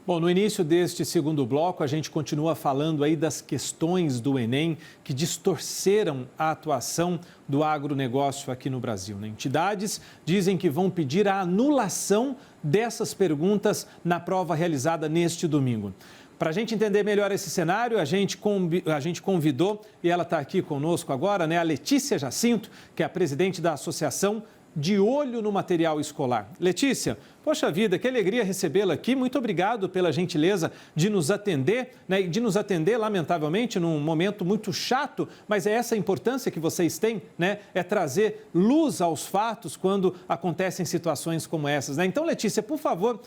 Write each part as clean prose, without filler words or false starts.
Bom, no início deste segundo bloco, a gente continua falando aí das questões do Enem que distorceram a atuação do agronegócio aqui no Brasil, né? Entidades dizem que vão pedir a anulação dessas perguntas na prova realizada neste domingo. Para a gente entender melhor esse cenário, a gente convidou, e ela está aqui conosco agora, né, a Letícia Jacinto, que é a presidente da Associação De Olho no Material Escolar. Letícia, poxa vida, que alegria recebê-la aqui. Muito obrigado pela gentileza de nos atender, né? E de nos atender, lamentavelmente, num momento muito chato, mas é essa a importância que vocês têm, né? É trazer luz aos fatos quando acontecem situações como essas, né? Então, Letícia, por favor,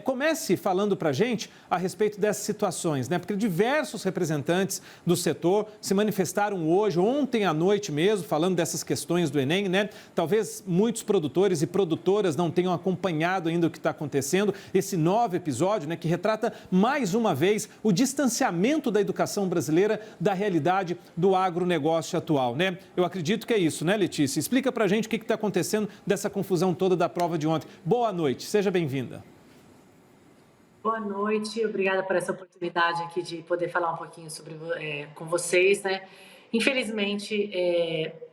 comece falando para a gente a respeito dessas situações, né? Porque diversos representantes do setor se manifestaram hoje, ontem à noite mesmo, falando dessas questões do Enem, né? Talvez muitos produtores e produtoras não tenham acompanhado ainda o que está acontecendo, esse novo episódio, né, que retrata mais uma vez o distanciamento da educação brasileira da realidade do agronegócio atual, né? Eu acredito que é isso, né, Letícia? Explica para a gente o que está acontecendo dessa confusão toda da prova de ontem. Boa noite, seja bem-vinda. Boa noite, obrigada por essa oportunidade aqui de poder falar um pouquinho sobre, com vocês, né? Infelizmente,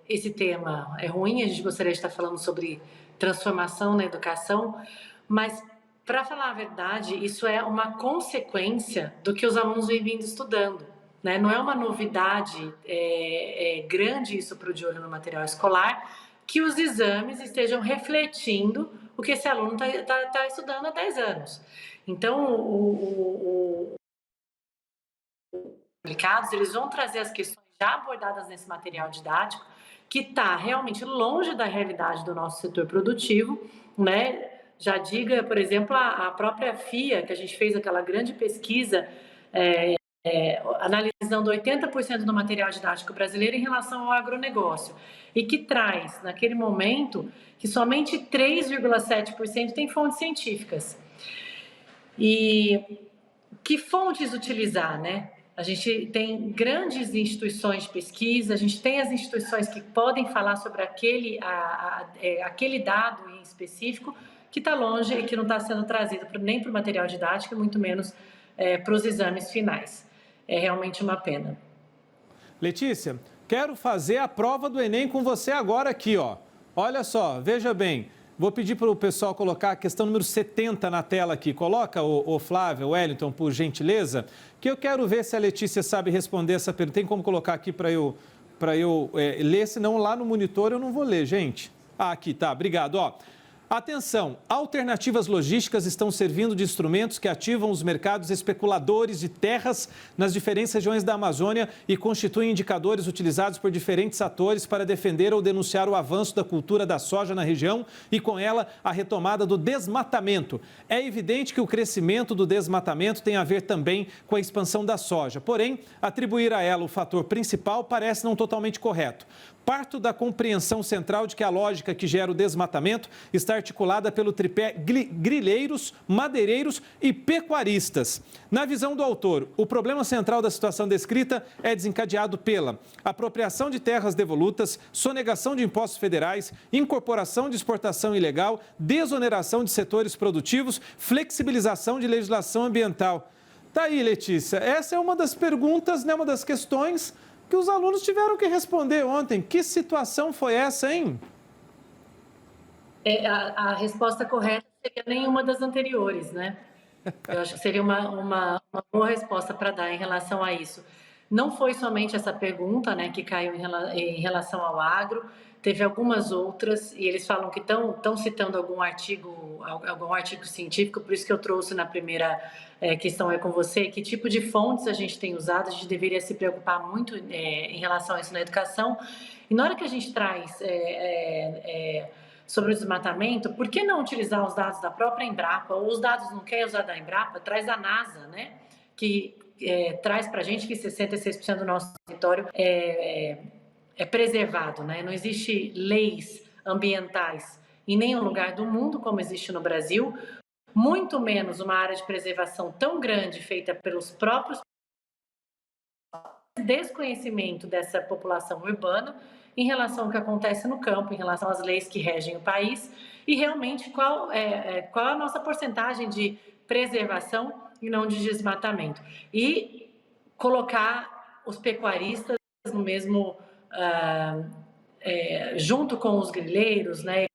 esse tema é ruim, a gente gostaria de estar falando sobre transformação na educação, mas, para falar a verdade, isso é uma consequência do que os alunos vêm vindo estudando, né? Não é uma novidade grande isso para o De Olho no Material Escolar, que os exames estejam refletindo o que esse aluno está estudando há 10 anos. Então, aplicados, eles vão trazer as questões já abordadas nesse material didático, que está realmente longe da realidade do nosso setor produtivo, né? Já diga, por exemplo, a própria FIA, que a gente fez aquela grande pesquisa, analisando 80% do material didático brasileiro em relação ao agronegócio, e que traz, naquele momento, que somente 3,7% tem fontes científicas. E que fontes utilizar, né? A gente tem grandes instituições de pesquisa, a gente tem as instituições que podem falar sobre aquele dado em específico, que está longe e que não está sendo trazido nem para o material didático, muito menos para os exames finais. É realmente uma pena. Letícia, quero fazer a prova do Enem com você agora aqui, ó. Olha só, veja bem. Vou pedir para o pessoal colocar a questão número 70 na tela aqui. Coloca, o Flávio, o Wellington, por gentileza, que eu quero ver se a Letícia sabe responder essa pergunta. Tem como colocar aqui para eu ler, senão lá no monitor eu não vou ler, gente. Ah, aqui, tá, obrigado, ó. Atenção, alternativas logísticas estão servindo de instrumentos que ativam os mercados especuladores de terras nas diferentes regiões da Amazônia e constituem indicadores utilizados por diferentes atores para defender ou denunciar o avanço da cultura da soja na região e, com ela, a retomada do desmatamento. É evidente que o crescimento do desmatamento tem a ver também com a expansão da soja, porém, atribuir a ela o fator principal parece não totalmente correto. Parto da compreensão central de que a lógica que gera o desmatamento está articulada pelo tripé grileiros, madeireiros e pecuaristas. Na visão do autor, o problema central da situação descrita é desencadeado pela apropriação de terras devolutas, sonegação de impostos federais, incorporação de exportação ilegal, desoneração de setores produtivos, flexibilização de legislação ambiental. Tá aí, Letícia, essa é uma das perguntas, né, uma das questões que os alunos tiveram que responder ontem. Que situação foi essa, hein? A resposta correta seria nenhuma das anteriores, né? Eu acho que seria uma boa resposta para dar em relação a isso. Não foi somente essa pergunta, né, que caiu em relação ao agro, teve algumas outras, e eles falam que estão citando algum artigo científico, por isso que eu trouxe na primeira questão com você, que tipo de fontes a gente tem usado, a gente deveria se preocupar muito em relação a isso na educação. E na hora que a gente traz sobre o desmatamento, por que não utilizar os dados da própria Embrapa, ou os dados não quer usar da Embrapa, traz da NASA, né, que traz para a gente que 66% do nosso território é preservado, né? Não existe leis ambientais em nenhum lugar do mundo como existe no Brasil, muito menos uma área de preservação tão grande feita pelos próprios desconhecimento dessa população urbana em relação ao que acontece no campo, em relação às leis que regem o país e realmente qual é a nossa porcentagem de preservação e não de desmatamento. E colocar os pecuaristas no mesmo, junto com os grileiros, né,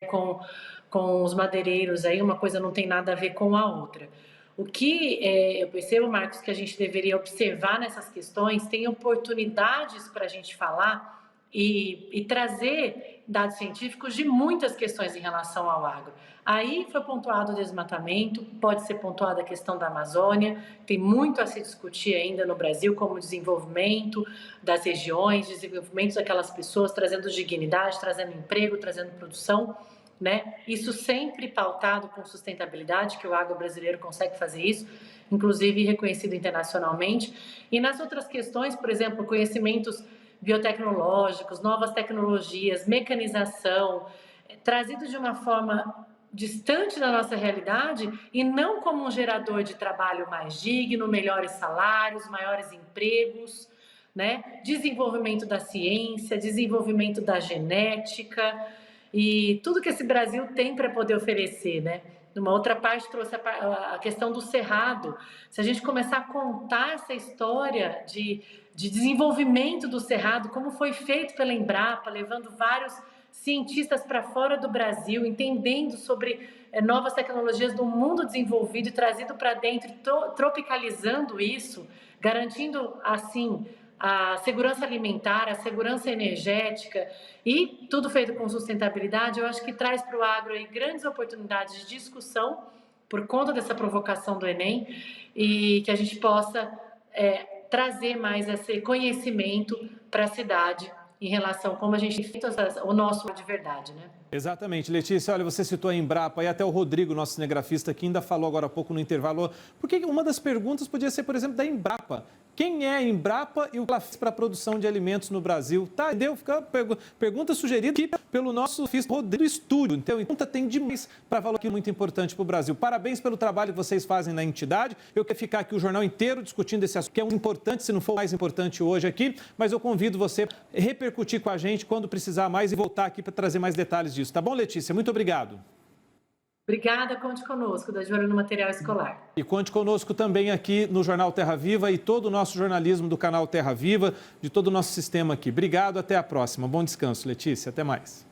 com os madeireiros, aí uma coisa não tem nada a ver com a outra. O que eu percebo, Marcos, que a gente deveria observar nessas questões, tem oportunidades para a gente falar e trazer dados científicos de muitas questões em relação ao agro. Aí foi pontuado o desmatamento, pode ser pontuada a questão da Amazônia, tem muito a se discutir ainda no Brasil, como o desenvolvimento das regiões, desenvolvimento daquelas pessoas, trazendo dignidade, trazendo emprego, trazendo produção, né? Isso sempre pautado com sustentabilidade, que o agro brasileiro consegue fazer isso, inclusive reconhecido internacionalmente. E nas outras questões, por exemplo, conhecimentos biotecnológicos, novas tecnologias, mecanização, trazido de uma forma distante da nossa realidade e não como um gerador de trabalho mais digno, melhores salários, maiores empregos, né? Desenvolvimento da ciência, desenvolvimento da genética e tudo que esse Brasil tem para poder oferecer, né? Numa outra parte trouxe a questão do cerrado. Se a gente começar a contar essa história de desenvolvimento do cerrado, como foi feito pela Embrapa, levando vários cientistas para fora do Brasil, entendendo sobre novas tecnologias do mundo desenvolvido e trazido para dentro, tropicalizando isso, garantindo assim a segurança alimentar, a segurança energética e tudo feito com sustentabilidade, eu acho que traz para o agro aí grandes oportunidades de discussão por conta dessa provocação do Enem e que a gente possa trazer mais esse conhecimento para a cidade em relação a como a gente faz o nosso de verdade, né? Exatamente. Letícia, olha, você citou a Embrapa e até o Rodrigo, nosso cinegrafista, que ainda falou agora há pouco no intervalo, porque uma das perguntas podia ser, por exemplo, da Embrapa. Quem é a Embrapa e o que ela fez para a produção de alimentos no Brasil? Tá, entendeu? Fica pergunta sugerida aqui pelo nosso Rodrigo Estúdio. Então, tem demais para falar aqui muito importante para o Brasil. Parabéns pelo trabalho que vocês fazem na entidade. Eu quero ficar aqui o jornal inteiro discutindo esse assunto, que é um importante, se não for o mais importante hoje aqui, mas eu convido você a repercutir com a gente quando precisar mais e voltar aqui para trazer mais detalhes disso. Tá bom, Letícia? Muito obrigado. Obrigada, conte conosco, da De Olho no Material Escolar. E conte conosco também aqui no Jornal Terra Viva e todo o nosso jornalismo do canal Terra Viva, de todo o nosso sistema aqui. Obrigado, até a próxima. Bom descanso, Letícia. Até mais.